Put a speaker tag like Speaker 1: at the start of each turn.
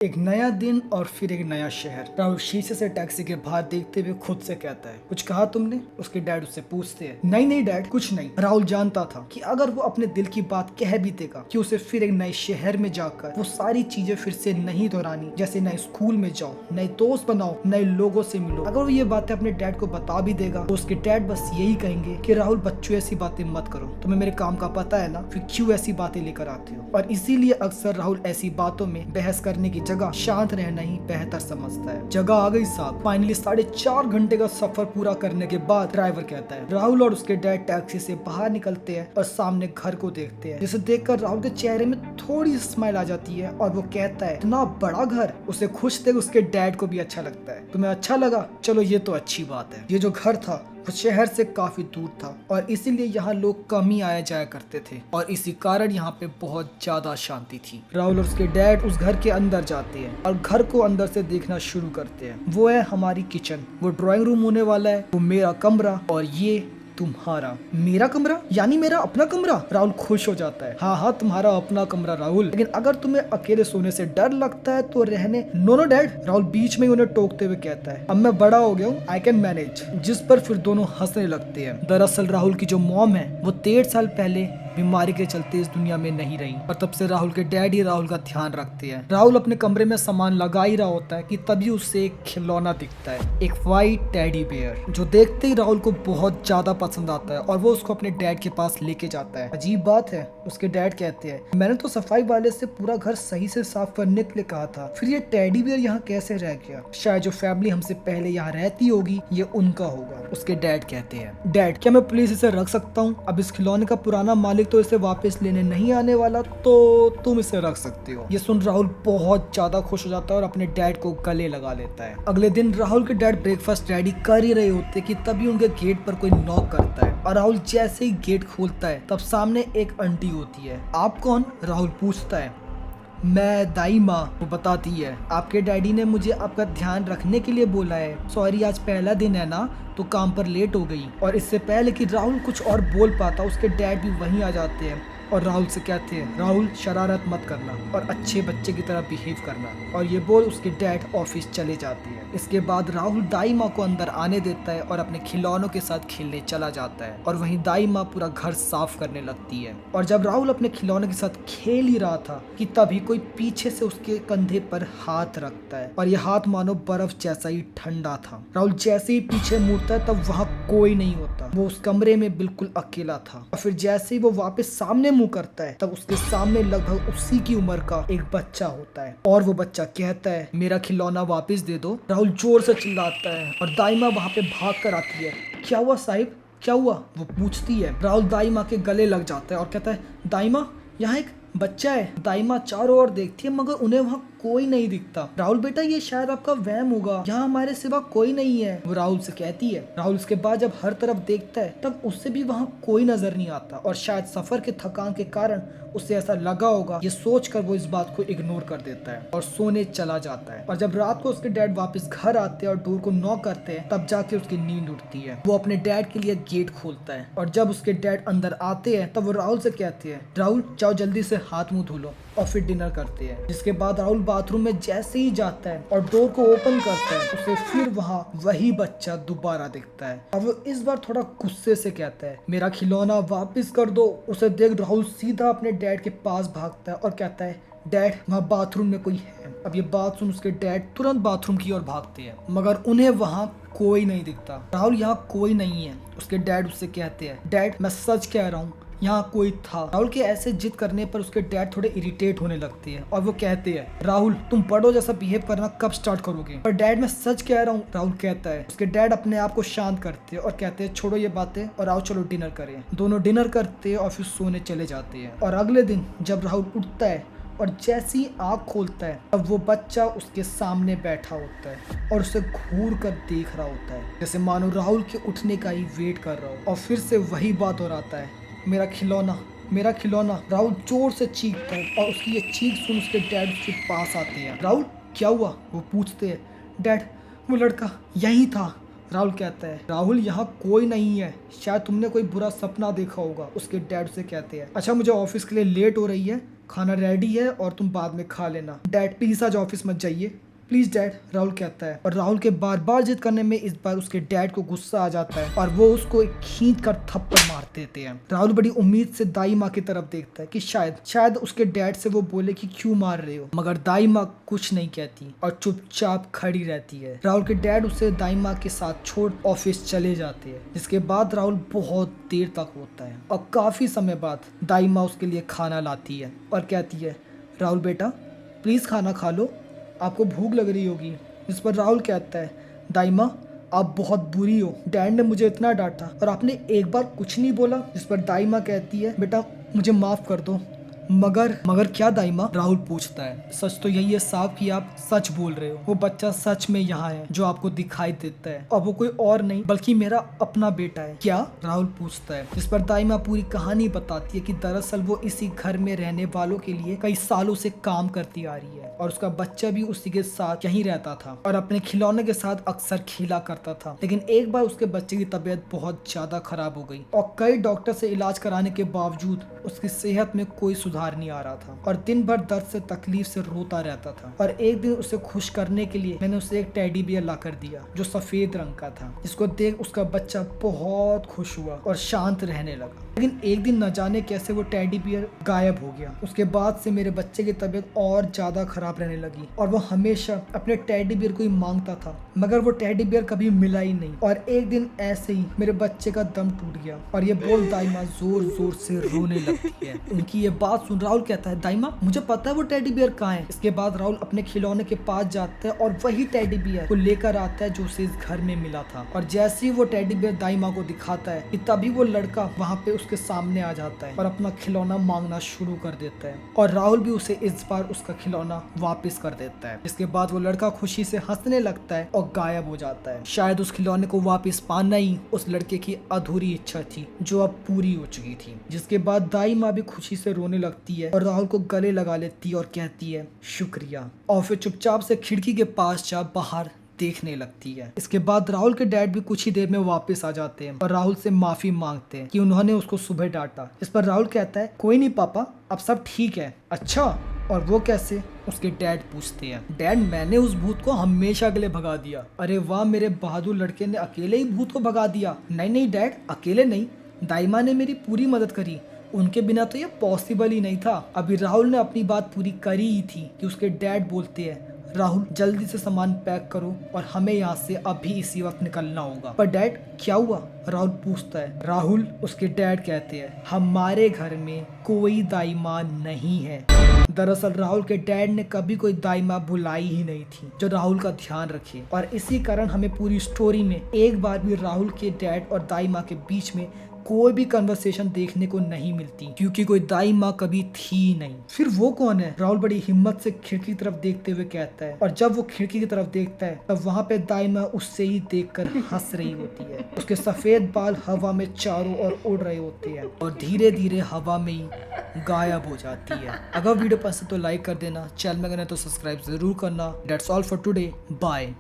Speaker 1: एक नया दिन और फिर एक नया शहर। राहुल शीशे से टैक्सी के बाहर देखते हुए खुद से कहता है, कुछ कहा तुमने? उसके डैड उससे पूछते हैं, नहीं नहीं डैड कुछ नहीं। राहुल जानता था कि अगर वो अपने दिल की बात कह भी देगा कि उसे फिर एक नए शहर में जाकर वो सारी चीजें फिर से नहीं दोहरानी, जैसे नए स्कूल में जाओ, नए दोस्त बनाओ, नए लोगों से मिलो। अगर वो ये बातें अपने डैड को बता भी देगा तो उसके डैड बस यही कहेंगे कि राहुल बच्चों ऐसी बातें मत करो, तुम्हें मेरे काम का पता है ना, फिर क्यों ऐसी बातें लेकर आते हो। और इसीलिए अक्सर राहुल ऐसी बातों में बहस करने की जगह शांत रहना ही बेहतर समझता है। जगह आ गई साहब। फाइनली 4.5 घंटे का सफर पूरा करने के बाद ड्राइवर कहता है। राहुल और उसके डैड टैक्सी से बाहर निकलते हैं और सामने घर को देखते हैं, जिसे देखकर राहुल के चेहरे में थोड़ी स्माइल आ जाती है और वो कहता है, इतना बड़ा घर। उसे खुश देख उसके डैड को भी अच्छा लगता है। तुम्हें अच्छा लगा? चलो ये तो अच्छी बात है। ये जो घर था वो शहर से काफी दूर था और इसीलिए यहाँ लोग कम ही आया जाया करते थे और इसी कारण यहाँ पे बहुत ज्यादा शांति थी। राहुल और उसके डैड उस घर के अंदर जाते हैं और घर को अंदर से देखना शुरू करते हैं। वो है हमारी किचन, वो ड्राइंग रूम होने वाला है, वो मेरा कमरा और ये तुम्हारा। मेरा कमरा यानी मेरा अपना कमरा? राहुल खुश हो जाता है। हाँ हाँ तुम्हारा अपना कमरा राहुल, लेकिन अगर तुम्हें अकेले सोने से डर लगता है तो रहने। नो नो डैड, राहुल बीच में उन्हें टोकते हुए कहता है, अब मैं बड़ा हो गया हूँ, आई कैन मैनेज। जिस पर फिर दोनों हंसने लगते हैं। दरअसल राहुल की जो मॉम है वो 1.5 साल पहले बीमारी के चलते इस दुनिया में नहीं रही और तब से राहुल के डैड ही राहुल का ध्यान रखते हैं। राहुल अपने कमरे में सामान लगा ही रहा होता है कि तभी उसे एक खिलौना दिखता है, एक व्हाइट टेडी बेयर, जो देखते ही राहुल को बहुत ज्यादा पसंद आता है और वो उसको अपने डैड के पास लेके जाता है। अजीब बात है, उसके डैड कहते हैं, मैंने तो सफाई वाले से पूरा घर सही से साफ करने के लिए कहा था, फिर ये टेडी बेयर यहाँ कैसे रह गया? शायद जो फैमिली हमसे पहले यहाँ रहती होगी ये उनका होगा। उसके डैड कहते हैं, डैड क्या मैं प्लीज इसे रख सकता हूँ? अब इस खिलौने का पुराना मालिक तो इसे वापस लेने नहीं आने वाला, तो तुम इसे रख सकते हो। ये सुन राहुल बहुत ज्यादा खुश हो जाता है और अपने डैड को गले लगा लेता है। अगले दिन राहुल के डैड ब्रेकफास्ट रेडी कर ही रहे होते कि तभी उनके गेट पर कोई नॉक करता है और राहुल जैसे ही गेट खोलता है तब सामने एक आंटी होती है। आप कौन? राहुल पूछता है। मैं दाई माँ। वो बताती है, आपके डैडी ने मुझे आपका ध्यान रखने के लिए बोला है। सॉरी आज पहला दिन है ना तो काम पर लेट हो गई। और इससे पहले कि राहुल कुछ और बोल पाता उसके डैड भी वहीं आ जाते हैं और राहुल से कहते हैं, राहुल शरारत मत करना और अच्छे बच्चे की तरह बिहेव करना। और ये बोल उसके डैड ऑफिस चले जाते हैं। इसके बाद राहुल दाई माँ को अंदर आने देता है और अपने खिलौनों के साथ खेलने चला जाता है और वहीं दाई माँ पूरा घर साफ करने लगती है। और जब राहुल अपने खिलौनों के साथ खेल ही रहा था कि तभी कोई पीछे से उसके कंधे पर हाथ रखता है और यह हाथ मानो बर्फ जैसा ही ठंडा था। राहुल जैसे ही पीछे मुड़ता है तब वहाँ कोई नहीं होता। वो उस कमरे में बिल्कुल अकेला था और फिर जैसे ही वो वापस सामने मुंह करता है तब उसके सामने लगभग उसी की उम्र का एक बच्चा होता है और वो बच्चा कहता है, मेरा खिलौना वापस दे दो। राहुल जोर से चिल्लाता है और दाई माँ वहाँ पे भाग कर आती है। क्या हुआ साहिब, क्या हुआ? वो पूछती है। राहुल दाई माँ के गले लग जाता है और कहता है, दाई माँ यहाँ एक बच्चा है। दाई माँ चारों ओर देखती है मगर उन्हें वहाँ कोई नहीं दिखता। राहुल बेटा ये शायद आपका वहम होगा, यहाँ हमारे सिवा कोई नहीं है, वो राहुल से कहती है। राहुल उसके बाद जब हर तरफ देखता है तब उससे भी वहाँ कोई नजर नहीं आता और शायद सफर के थकान के कारण उसे ऐसा लगा होगा। ये सोचकर वो इस बात को इग्नोर कर देता है और सोने चला जाता है। और जब रात को उसके डैड वापस घर आते हैं और डोर को नॉक करते हैं तब जाके उसकी नींद उठती है। वो अपने डैड के लिए गेट खोलता है और जब उसके डैड अंदर आते हैं तब वो राहुल से कहते हैं, राहुल जाओ जल्दी से हाथ मुंह धो लो और फिर डिनर करते हैं। जिसके बाद राहुल बाथरूम में जैसे ही जाता है और डोर को ओपन करता है उसे फिर वहाँ वही बच्चा दोबारा दिखता है और वो इस बार थोड़ा गुस्से से कहता है, मेरा खिलौना वापस कर दो। उसे देख राहुल सीधा अपने डैड के पास भागता है और कहता है, डैड वहाँ बाथरूम में कोई है। अब ये बात सुन उसके डैड तुरंत बाथरूम की ओर भागते हैं मगर उन्हें वहाँ कोई नहीं दिखता। राहुल यहाँ कोई नहीं है। उसके डैड उससे कहते हैं, डैड मैं सच कह रहा हूँ यहाँ कोई था। राहुल के ऐसे जिद करने पर उसके डैड थोड़े इरिटेट होने लगते हैं और वो कहते हैं, राहुल तुम बड़ों जैसा बिहेव करना कब स्टार्ट करोगे? पर डैड मैं सच कह रहा हूँ, राहुल कहता है। उसके डैड अपने आप को शांत करते हैं और कहते हैं, छोड़ो ये बातें और आओ चलो डिनर करें। दोनों डिनर करते हैं और फिर सोने चले जाते हैं। और अगले दिन जब राहुल उठता है और जैसे ही आँख खोलता है तब वो बच्चा उसके सामने बैठा होता है और उसे घूर कर देख रहा होता है, जैसे मानो राहुल के उठने का ही वेट कर रहा हो। और फिर से वही बात दोहराता है, मेरा खिलौना, मेरा खिलौना। राहुल जोर से चीखता है और उसकी ये चीख सुन उसके डैड उसके पास आते हैं। राहुल क्या हुआ? वो पूछते हैं। डैड वो लड़का यही था। राहुल कहता है, राहुल यहाँ कोई नहीं है, शायद तुमने कोई बुरा सपना देखा होगा। उसके डैड से कहते हैं, अच्छा मुझे ऑफिस के लिए लेट हो रही है, खाना रेडी है और तुम बाद में खा लेना। डैड प्लीज आज ऑफिस मत जाइए प्लीज डैड, राहुल कहता है। और राहुल के बार बार जिद करने में इस बार उसके डैड को गुस्सा आ जाता है और वो उसको एक खींच कर थप्पड़ मार देते हैं। राहुल बड़ी उम्मीद से दाई माँ की तरफ देखता है कि शायद उसके डैड से वो बोले कि क्यों मार रहे हो, मगर दाई माँ कुछ नहीं कहती और चुपचाप खड़ी रहती है। राहुल के डैड उसे दाई माँ के साथ छोड़ ऑफिस चले जाते हैं, जिसके बाद राहुल बहुत देर तक होता है और काफी समय बाद दाई माँ उसके लिए खाना लाती है और कहती है, राहुल बेटा प्लीज खाना खा लो, आपको भूख लग रही होगी। जिस पर राहुल कहता है, दाई माँ आप बहुत बुरी हो, डैड ने मुझे इतना डांटा और आपने एक बार कुछ नहीं बोला। जिस पर दाई माँ कहती है, बेटा मुझे माफ कर दो। मगर क्या दाई माँ, राहुल पूछता है। सच तो यही है साहब कि आप सच बोल रहे हो, वो बच्चा सच में यहाँ है जो आपको दिखाई देता है और वो कोई और नहीं बल्कि मेरा अपना बेटा है। क्या, राहुल पूछता है। जिस पर दाई माँ पूरी कहानी बताती है कि दरअसल वो इसी घर में रहने वालों के लिए कई सालों से काम करती आ रही है और उसका बच्चा भी उसी के साथ यहीं रहता था और अपने खिलौने के साथ अक्सर खेला करता था। लेकिन एक बार उसके बच्चे की तबीयत बहुत ज्यादा खराब हो गई और कई डॉक्टर से इलाज कराने के बावजूद उसकी सेहत में कोई सुधार नहीं आ रहा था और दिन भर दर्द से तकलीफ से रोता रहता था। और एक दिन उसे खुश करने के लिए मैंने उसे एक टेडी बियर ला कर दिया जो सफेद रंग का था, जिसको देख उसका बच्चा बहुत खुश हुआ और शांत रहने लगा। लेकिन एक दिन न जाने कैसे वो टेडी बियर गायब हो गया। उसके बाद से मेरे बच्चे की तबीयत और ज्यादा खराब रहने लगी और वो हमेशा अपने टेडी बियर को ही मांगता था, मगर वो टेडी बियर कभी मिला ही नहीं। और एक दिन ऐसे ही मेरे बच्चे का दम टूट गया और ये बोल दाई माँ जोर जोर से रोने लगती है। उनकी ये बात सुन राहुल कहता है, दाई माँ मुझे पता है वो टेडी बियर कहाँ है। इसके बाद राहुल अपने खिलौने के पास जाता है और वही टेडी बियर को लेकर आता है जो उसे इस घर में मिला था। और जैसे ही वो टेडी बियर दाई माँ को दिखाता है कि तभी वो लड़का वहाँ पे उसके सामने आ जाता है और अपना खिलौना मांगना शुरू कर देता है और राहुल भी उसे इस बार उसका खिलौना वापस कर देता है। इसके बाद वो लड़का खुशी से हंसने लगता है और गायब हो जाता है। शायद उस खिलौने को वापस पाना ही उस लड़के की अधूरी इच्छा थी जो अब पूरी हो चुकी थी। जिसके बाद दाई माँ भी खुशी से रोने लगती है और राहुल को गले लगा लेती है और कहती है शुक्रिया, और फिर चुपचाप से खिड़की के पास जा बाहर देखने लगती है। इसके बाद राहुल के डैड भी कुछ ही देर में वापस आ जाते हैं और राहुल से माफी मांगते हैं कि उन्होंने उसको सुबह डांटा। इस पर राहुल कहता है, कोई नहीं पापा, अब सब ठीक है। अच्छा, और वो कैसे, उसके डैड पूछते हैं। डैड मैंने उस भूत को हमेशा के लिए भगा दिया। अरे वाह, मेरे बहादुर लड़के ने अकेले ही भूत को भगा दिया। नहीं डैड, अकेले नहीं, दाई माँ ने मेरी पूरी मदद करी, उनके बिना तो ये पॉसिबल ही नहीं था। अभी राहुल ने अपनी बात पूरी करी ही थी कि उसके डैड बोलते हैं, राहुल जल्दी से सामान पैक करो और हमें यहाँ से अभी इसी वक्त निकलना होगा। पर डैड क्या हुआ, राहुल पूछता है। राहुल, उसके डैड कहते हैं, हमारे घर में कोई दाई माँ नहीं है। दरअसल राहुल के डैड ने कभी कोई दाई माँ बुलाई ही नहीं थी जो राहुल का ध्यान रखे और इसी कारण हमें पूरी स्टोरी में एक बार भी राहुल के डैड और दाई माँ के बीच में कोई भी कन्वर्सेशन देखने को नहीं मिलती, क्योंकि कोई दाई माँ कभी थी नहीं। फिर वो कौन है, राहुल बड़ी हिम्मत से खिड़की की तरफ देखते हुए कहता है। और जब वो खिड़की की तरफ देखता है तब वहाँ पे दाई माँ उससे ही देखकर हंस रही होती है। उसके सफेद बाल हवा में चारों ओर उड़ रहे होते हैं और धीरे धीरे हवा में ही गायब हो जाती है। अगर वीडियो पसंद तो लाइक कर देना, चैनल में करना तो सब्सक्राइब जरूर करना। That's all for today, bye.